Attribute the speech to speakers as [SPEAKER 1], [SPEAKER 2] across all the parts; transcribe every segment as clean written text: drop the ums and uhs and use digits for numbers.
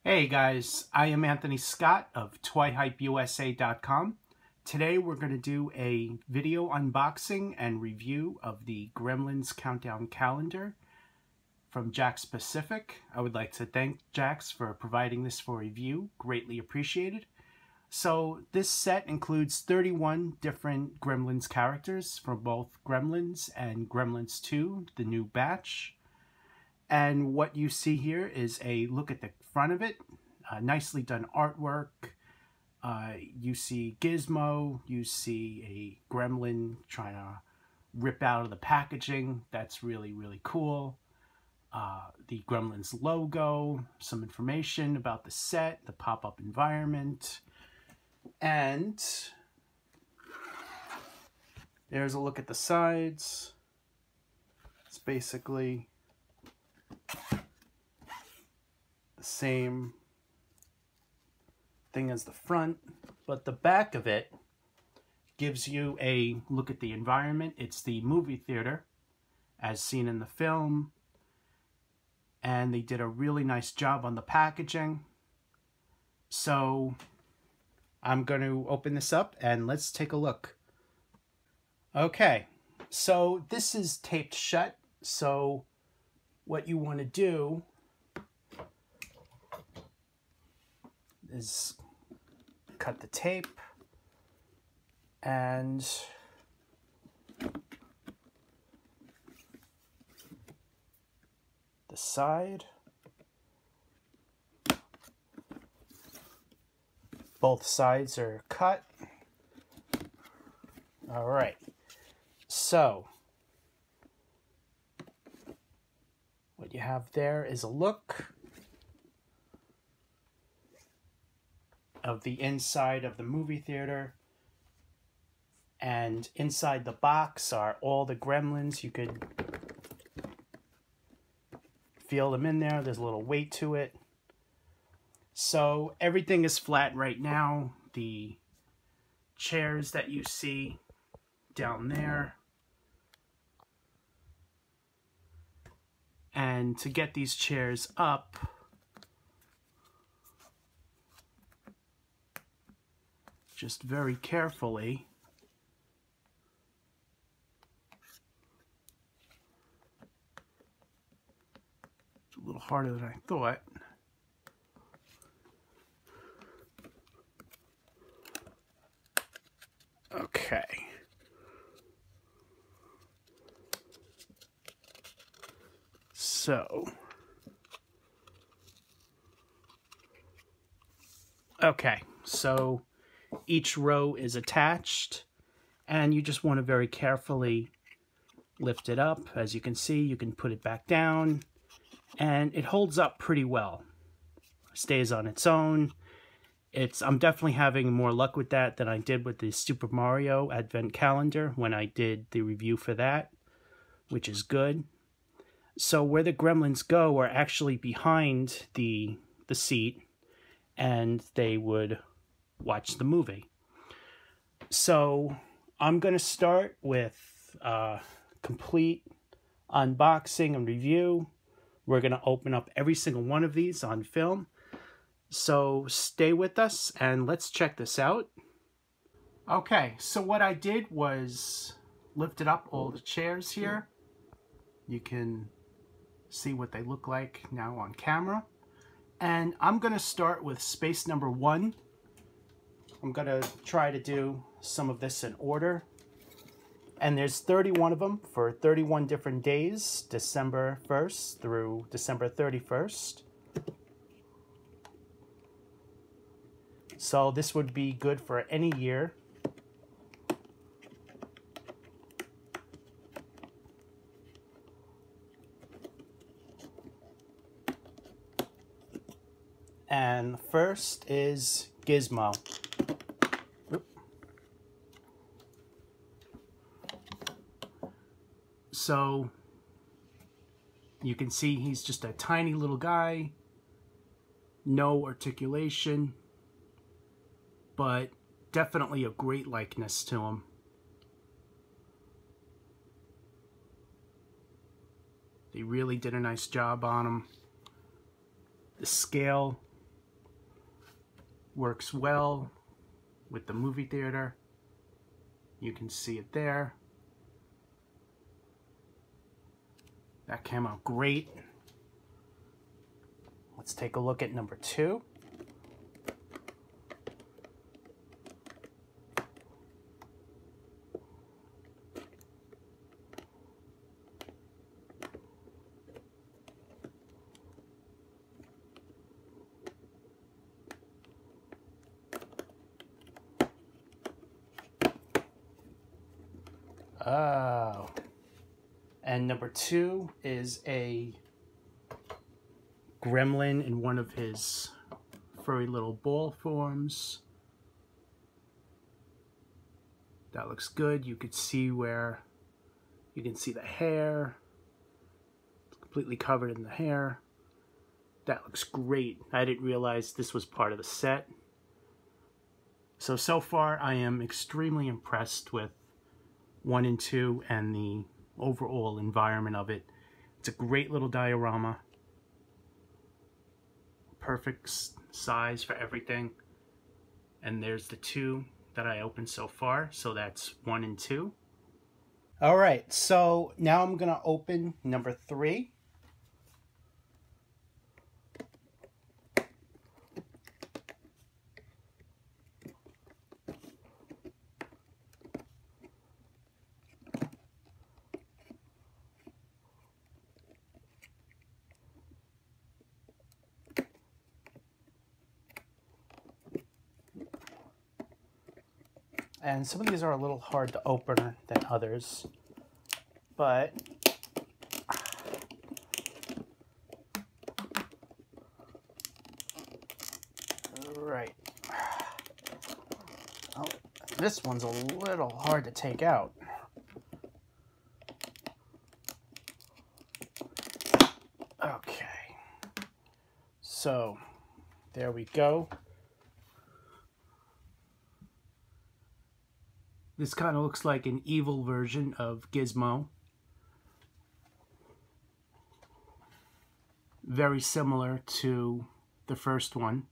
[SPEAKER 1] Hey guys, I am Anthony Scott of ToyHypeUSA.com. Today we're going to do a video unboxing and review of the Gremlins Countdown Calendar from Jakks Pacific. I would like to thank Jakks for providing this for review. Greatly appreciated. So this set includes 31 different Gremlins characters from both Gremlins and Gremlins 2, the new batch. And what you see here is a look at the front of it. Nicely done artwork. You see Gizmo. You see a gremlin trying to rip out of the packaging. That's really, really cool. The Gremlins logo, some information about the set, the pop-up environment. And there's a look at the sides. It's basically the same thing as the front, but the back of it gives you a look at the environment. It's the movie theater as seen in the film, and they did a really nice job on the packaging. So I'm going to open this up and let's take a look. Okay, so this is taped shut, so what you want to do is cut the tape and the side. Both sides are cut. All right, so what you have there is a look of the inside of the movie theater, and inside the box are all the Gremlins. You could feel them in there. There's a little weight to it. So everything is flat right now. The chairs that you see down there, and to get these chairs up, just very carefully it's a little harder than I thought. Okay. So, okay, so each row is attached, and you just want to very carefully lift it up. As you can see, you can put it back down, and it holds up pretty well. Stays on its own. I'm definitely having more luck with that than I did with the Super Mario Advent Calendar when I did the review for that, which is good. So where the Gremlins go are actually behind the seat, and they would watch the movie. So I'm going to start with complete unboxing and review. We're going to open up every single one of these on film. So stay with us and let's check this out. Okay, so what I did was lifted up all the chairs here. You can see what they look like now on camera. And I'm going to start with space number 1. I'm going to try to do some of this in order. And there's 31 of them for 31 different days, December 1st through December 31st. So this would be good for any year. And first is Gizmo. So you can see he's just a tiny little guy, no articulation, but definitely a great likeness to him. They really did a nice job on him. The scale Works well with the movie theater. You can see it there. That came out great. Let's take a look at number 2. Oh. And number 2 is a Gremlin in one of his furry little ball forms. That looks good. You could see where you can see the hair. It's completely covered in the hair. That looks great. I didn't realize this was part of the set. So far I am extremely impressed with 1 and 2 and the overall environment of it. It's a great little diorama. Perfect size for everything. And there's the 2 that I opened so far. So that's 1 and 2. Alright, so now I'm going to open number 3. And some of these are a little hard to open than others, but right. Oh, this one's a little hard to take out. Okay. So, there we go. This kind of looks like an evil version of Gizmo. Very similar to the first one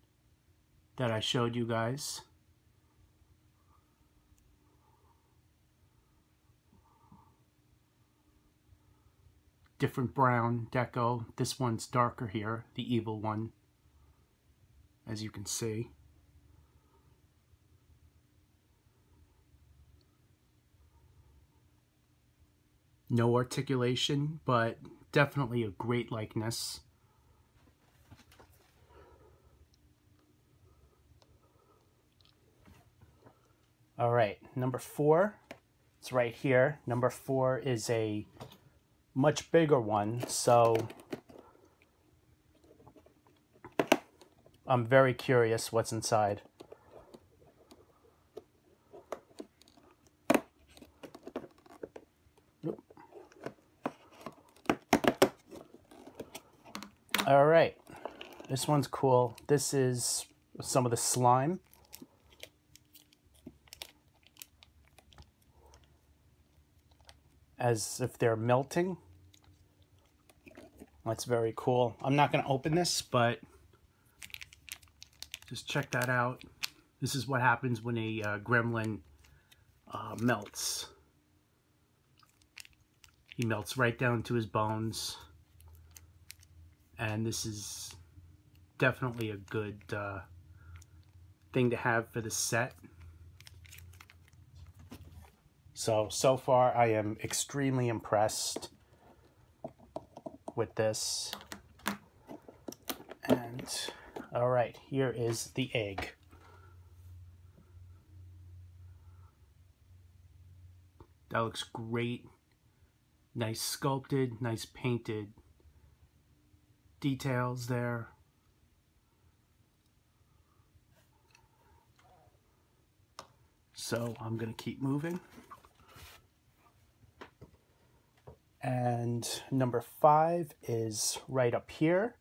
[SPEAKER 1] that I showed you guys. Different brown deco. This one's darker here, the evil one, as you can see. No articulation, but definitely a great likeness. All right, number 4, it's right here. Number 4 is a much bigger one, so I'm very curious what's inside. All right, this one's cool. This is some of the slime. As if they're melting. That's very cool. I'm not going to open this, but just check that out. This is what happens when a gremlin melts. He melts right down to his bones. And this is definitely a good thing to have for the set. So far I am extremely impressed with this. And all right, here is the egg. That looks great. Nice sculpted, nice painted details there. So I'm gonna keep moving. And number 5 is right up here.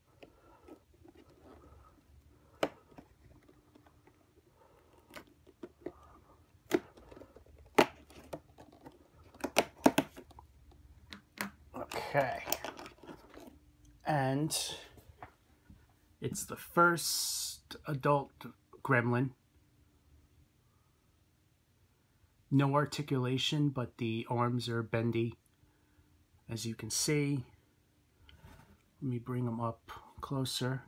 [SPEAKER 1] Okay. And it's the first adult Gremlin. No articulation, but the arms are bendy, as you can see. Let me bring them up closer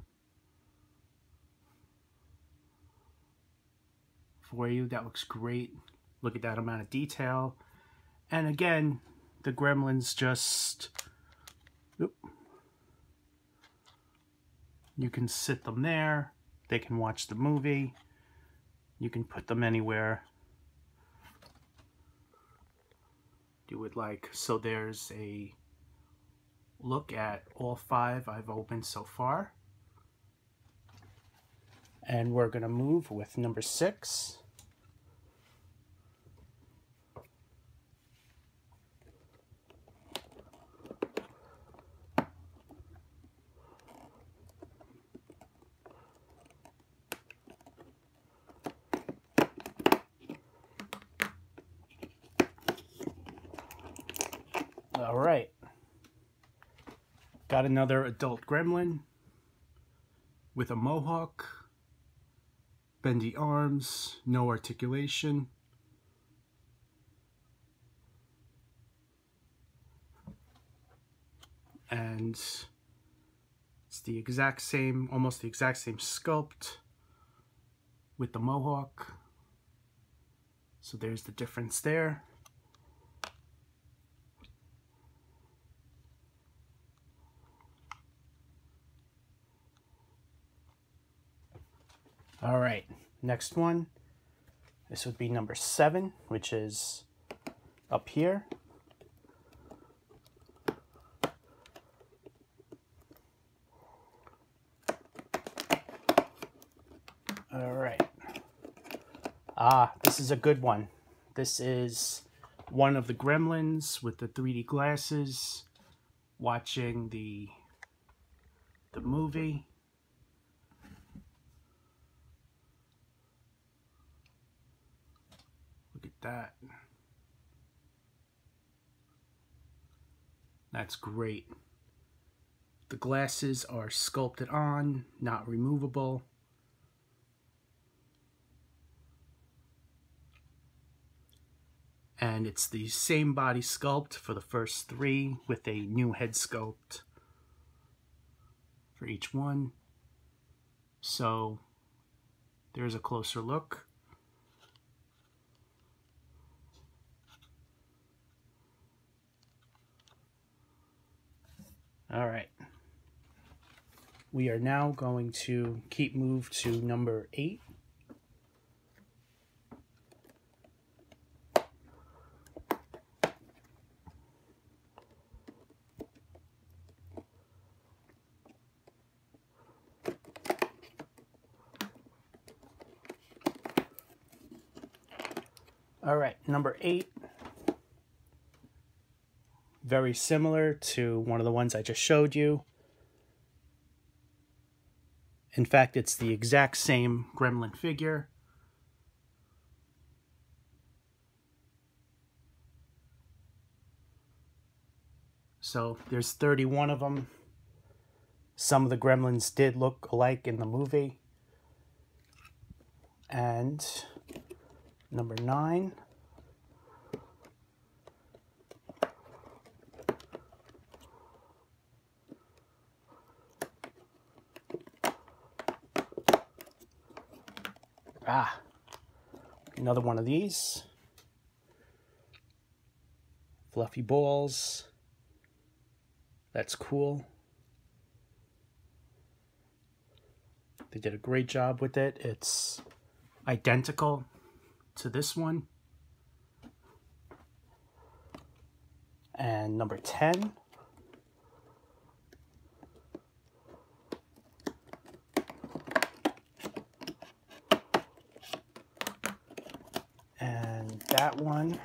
[SPEAKER 1] for you. That looks great. Look at that amount of detail. And again, the Gremlins just, you can sit them there. They can watch the movie. You can put them anywhere you would like. So there's a look at all 5 I've opened so far. And we're going to move with number 6. All right. Got another adult Gremlin with a mohawk, bendy arms, no articulation. And it's the exact same, almost the exact same sculpt with the mohawk. So there's the difference there. All right, next one. This would be number 7, which is up here. All right. This is a good one. This is one of the Gremlins with the 3D glasses watching the movie. Look at that. That's great. The glasses are sculpted on, not removable. And it's the same body sculpt for the first 3 with a new head sculpt for each one. So there's a closer look. All right. We are now going to move to number 8. All right, number 8. Very similar to one of the ones I just showed you. In fact, it's the exact same Gremlin figure. So there's 31 of them. Some of the Gremlins did look alike in the movie. And number 9. Another one of these. Fluffy balls. That's cool. They did a great job with it. It's identical to this one. And number 10. And that one.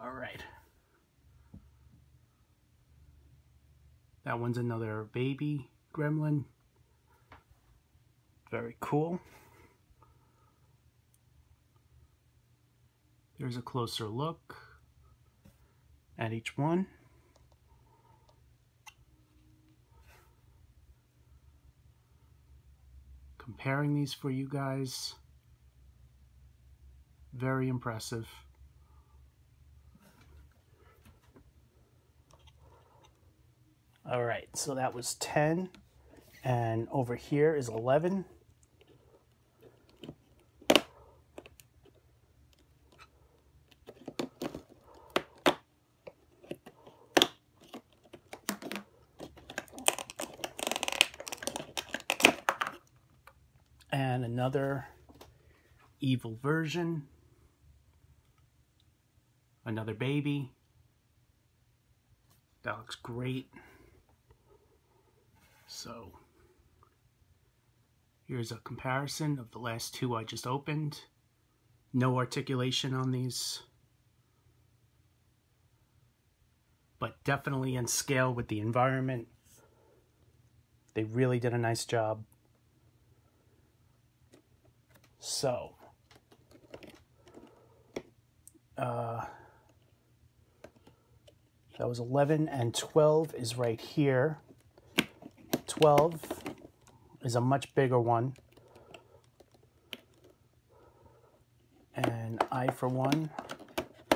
[SPEAKER 1] All right. That one's another baby Gremlin. Very cool. There's a closer look at each one. comparing these for you guys. Very impressive. All right, so that was 10, and over here is 11. And another evil version. Another baby. That looks great. So here's a comparison of the last two I just opened. No articulation on these, but definitely in scale with the environment. They really did a nice job. So that was 11, and 12 is right here. 12 is a much bigger one. And I, for one,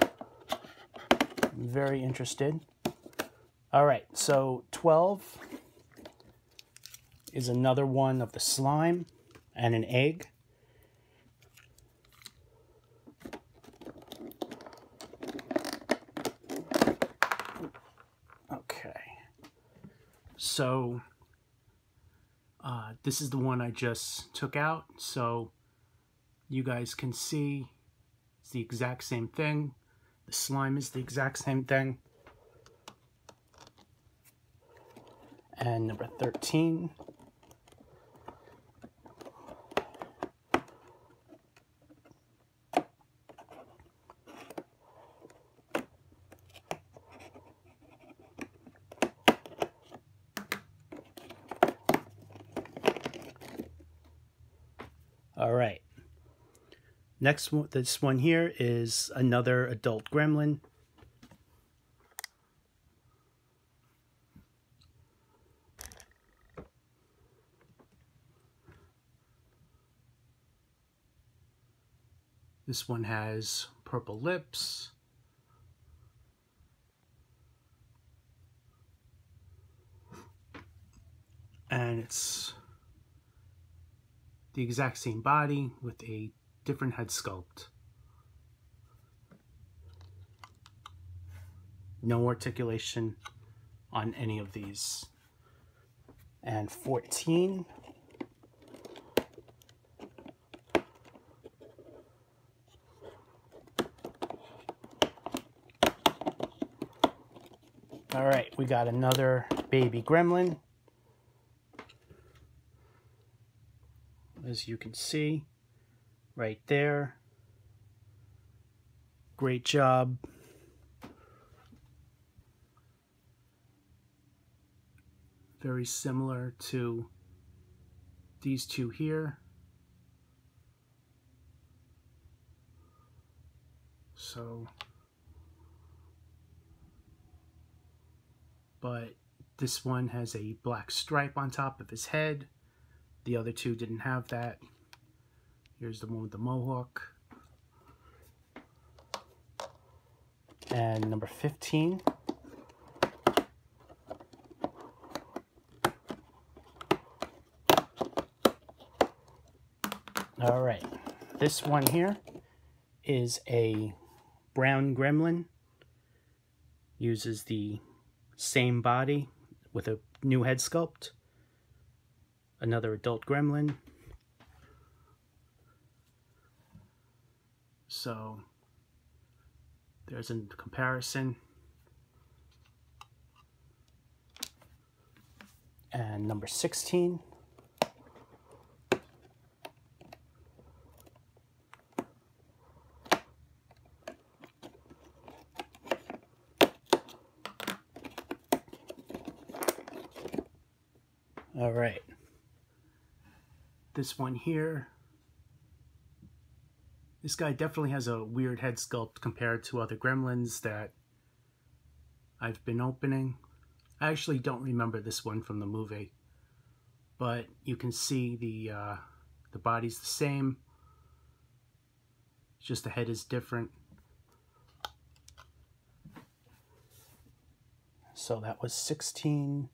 [SPEAKER 1] am very interested. All right, so 12 is another one of the slime and an egg. So this is the one I just took out, so you guys can see it's the exact same thing. The slime is the exact same thing. And number 13. All right. Next one, this one here is another adult gremlin. This one has purple lips. And it's the exact same body with a different head sculpt. No articulation on any of these. And 14. All right, we got another baby gremlin. As you can see, right there. Great job. Very similar to these two here. So, but this one has a black stripe on top of his head. The other two didn't have that. Here's the one with the mohawk. And number 15. All right, this one here is a brown gremlin. Uses the same body with a new head sculpt. Another adult gremlin. So there's a comparison. And number 16. All right. This one here, this guy definitely has a weird head sculpt compared to other gremlins that I've been opening. I actually don't remember this one from the movie, but you can see the The body's the same, just the head is different. So that was 16,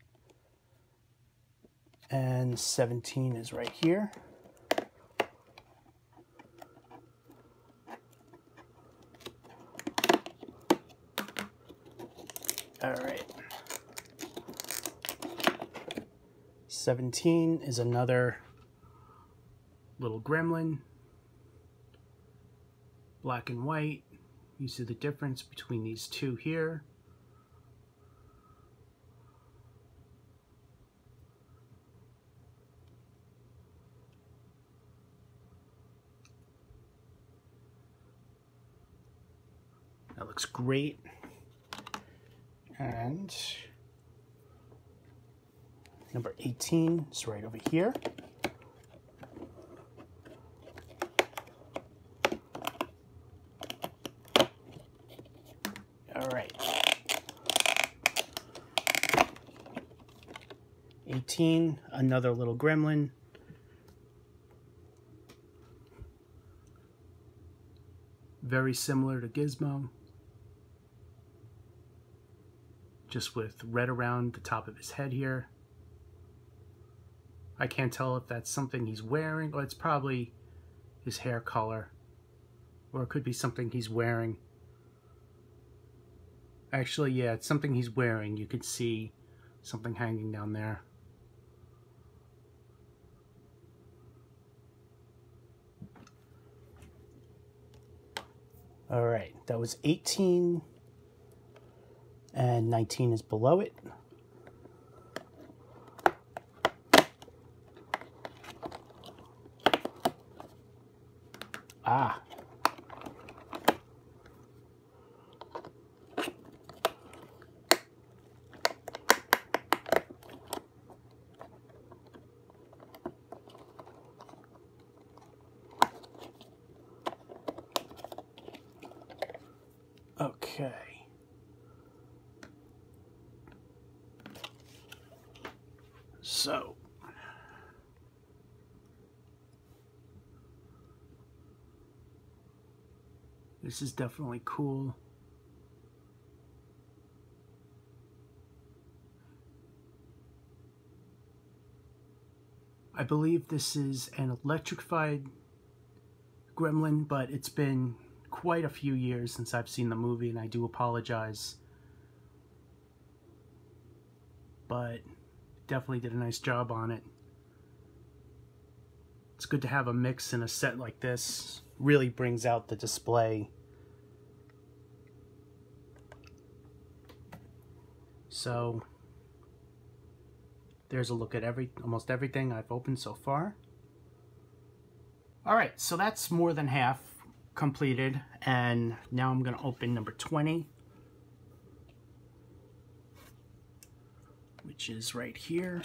[SPEAKER 1] and 17 is right here. All right. 17 is another little gremlin, black and white. You see the difference between these two here. That looks great. And number 18 is right over here. All right. 18, another little gremlin. Very similar to Gizmo, just with red around the top of his head here. I can't tell if that's something he's wearing, or it's probably his hair color, or it could be something he's wearing. Actually, yeah, it's something he's wearing. You could see something hanging down there. All right, that was 18, and 19 is below it. Ah. Okay. So, this is definitely cool. I believe this is an electrified gremlin, but it's been quite a few years since I've seen the movie, and I do apologize. But definitely did a nice job on it. It's good to have a mix in a set like this. Really brings out the display. So there's a look at almost everything I've opened so far. Alright, so that's more than half completed, and now I'm going to open number 20, which is right here.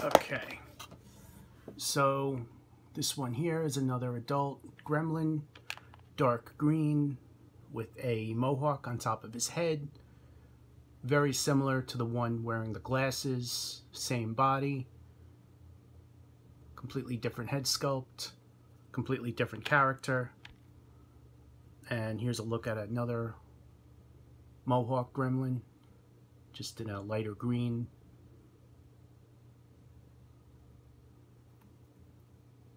[SPEAKER 1] Okay, so this one here is another adult gremlin, dark green with a mohawk on top of his head. Very similar to the one wearing the glasses, same body, completely different head sculpt, completely different character. And here's a look at another mohawk gremlin, just in a lighter green.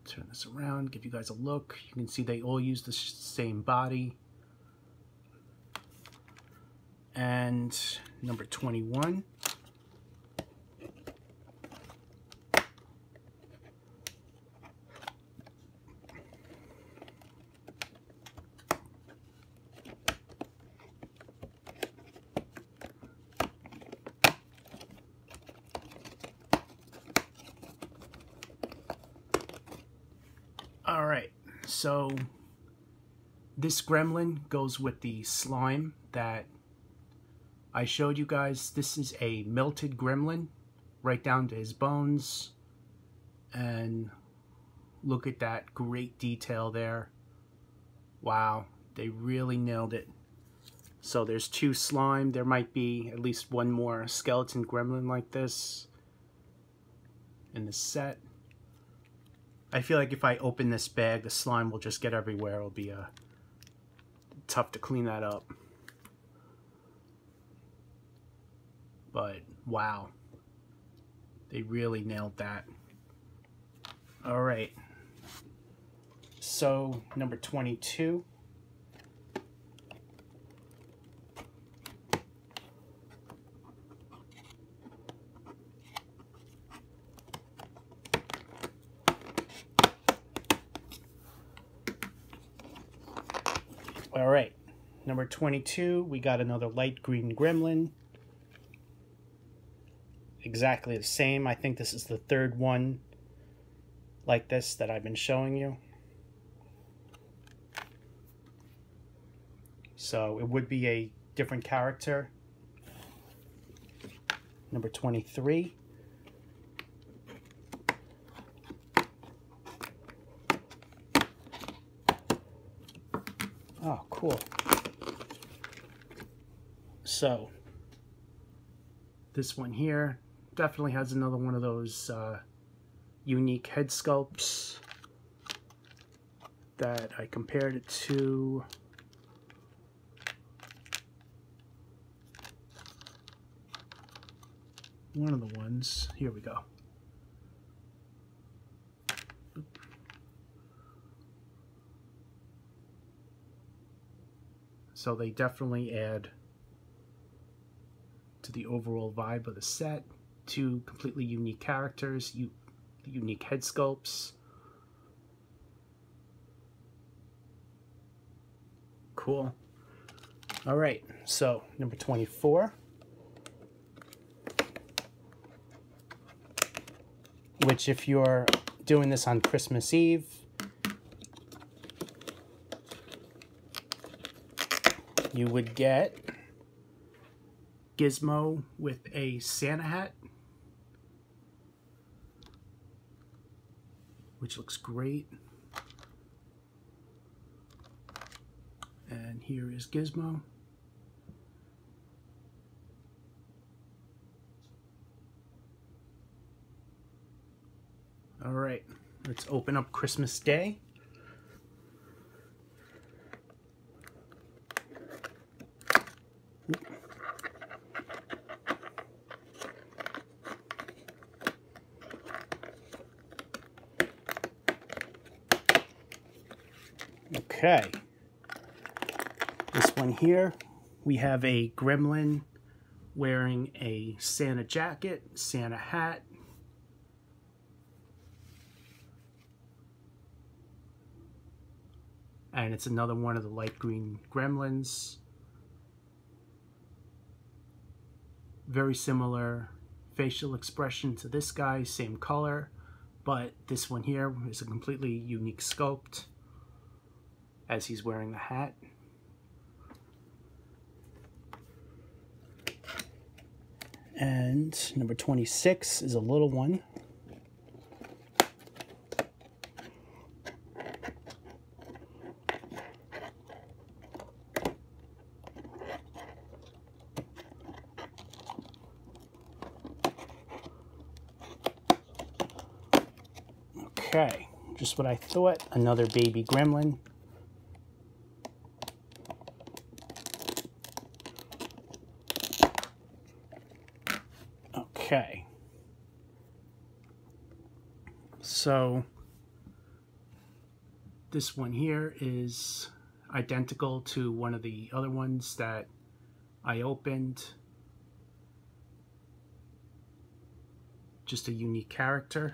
[SPEAKER 1] Turn this around, give you guys a look. You can see they all use the same body. And number 21. Alright, so this gremlin goes with the slime that I showed you guys. This is a melted gremlin right down to his bones. And look at that great detail there. Wow, they really nailed it. So there's 2 slime. There might be at least 1 more skeleton gremlin like this in the set. I feel like if I open this bag, the slime will just get everywhere. It'll be tough to clean that up. But wow, they really nailed that. All right, so number 22. All right, number 22, we got another light green gremlin. Exactly the same. I think this is the 3rd one like this that I've been showing you. So it would be a different character. Number 23. Oh, cool. So this one here definitely has another one of those unique head sculpts that I compared it to. One of the ones. Here we go. So they definitely add to the overall vibe of the set. 2 completely unique characters, unique head sculpts. Cool. All right, so number 24. Which, if you're doing this on Christmas Eve, you would get Gizmo with a Santa hat, which looks great. And here is Gizmo. All right, let's open up Christmas Day. Okay, this one here, we have a gremlin wearing a Santa jacket, Santa hat. And it's another one of the light green gremlins. Very similar facial expression to this guy, same color, but this one here is a completely unique sculpt as he's wearing the hat. And number 26 is a little one. Okay, just what I thought, another baby gremlin. Okay, so this one here is identical to one of the other ones that I opened. Just a unique character.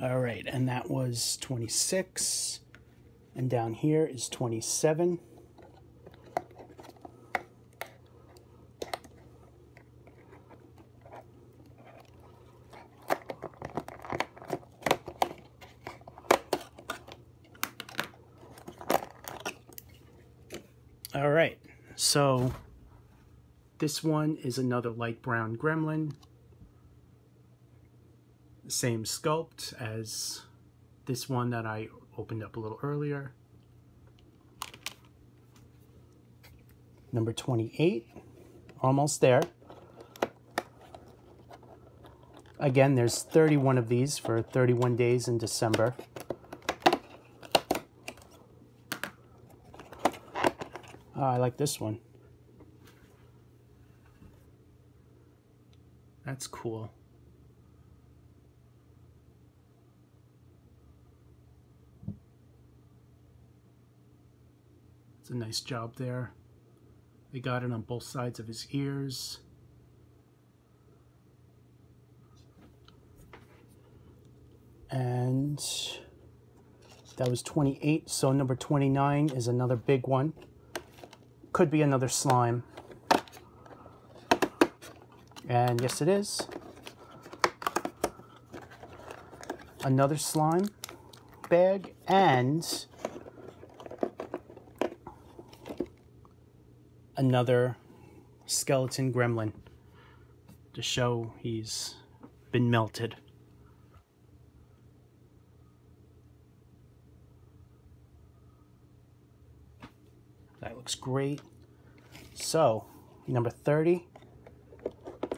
[SPEAKER 1] All right, and that was 26, and down here is 27. All right, so this one is another light brown gremlin. The same sculpt as this one that I opened up a little earlier. Number 28, almost there. Again, there's 31 of these for 31 days in December. Oh, I like this one. That's cool. It's a nice job there. They got it on both sides of his ears. And that was 28, so number 29 is another big one. Could be another slime. And yes, it is. Another slime bag and another skeleton gremlin to show he's been melted. That looks great. So, number 30,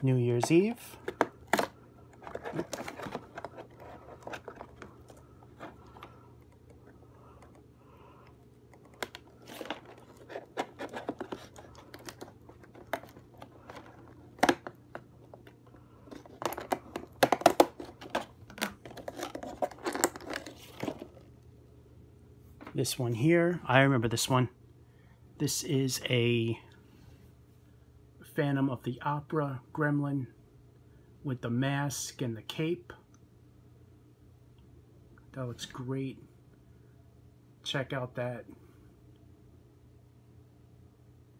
[SPEAKER 1] New Year's Eve. This one here, I remember this one. This is a Phantom of the Opera gremlin with the mask and the cape. That looks great. Check out that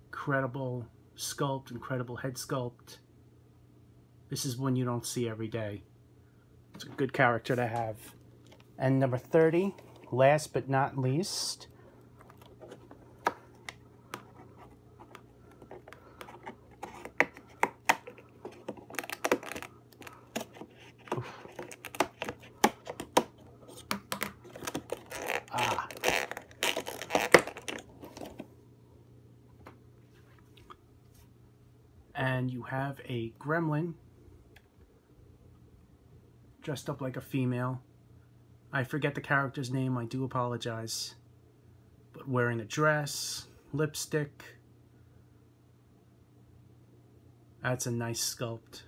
[SPEAKER 1] incredible sculpt, incredible head sculpt. This is one you don't see every day. It's a good character to have. And number 30, last but not least, and you have a gremlin dressed up like a female. I forget the character's name, I do apologize. But wearing a dress, lipstick. That's a nice sculpt.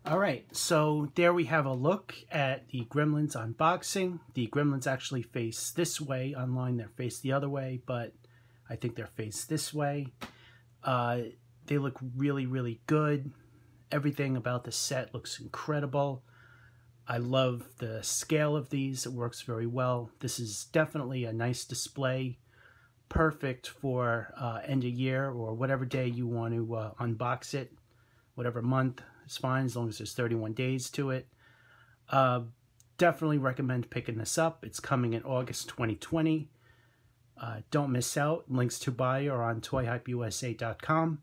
[SPEAKER 1] Alright, so there we have a look at the Gremlins unboxing. The Gremlins actually face this way. Online they're faced the other way, but I think they're faced this way. They look really, really good. Everything about the set looks incredible. I love the scale of these. It works very well. This is definitely a nice display. Perfect for end of year or whatever day you want to unbox it. Whatever month is fine as long as there's 31 days to it. Definitely recommend picking this up. It's coming in August 2020. Don't miss out. Links to buy are on toyhypeusa.com.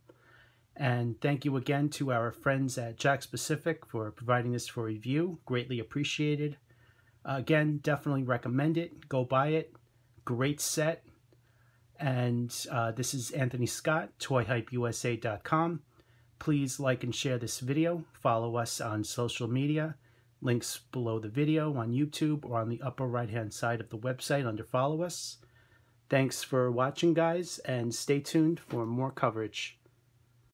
[SPEAKER 1] And thank you again to our friends at Jakks Pacific for providing this for review. Greatly appreciated. Again, definitely recommend it. Go buy it. Great set. And this is Anthony Scott, toyhypeusa.com. Please like and share this video. Follow us on social media. Links below the video on YouTube or on the upper right-hand side of the website under Follow Us. Thanks for watching, guys, and stay tuned for more coverage.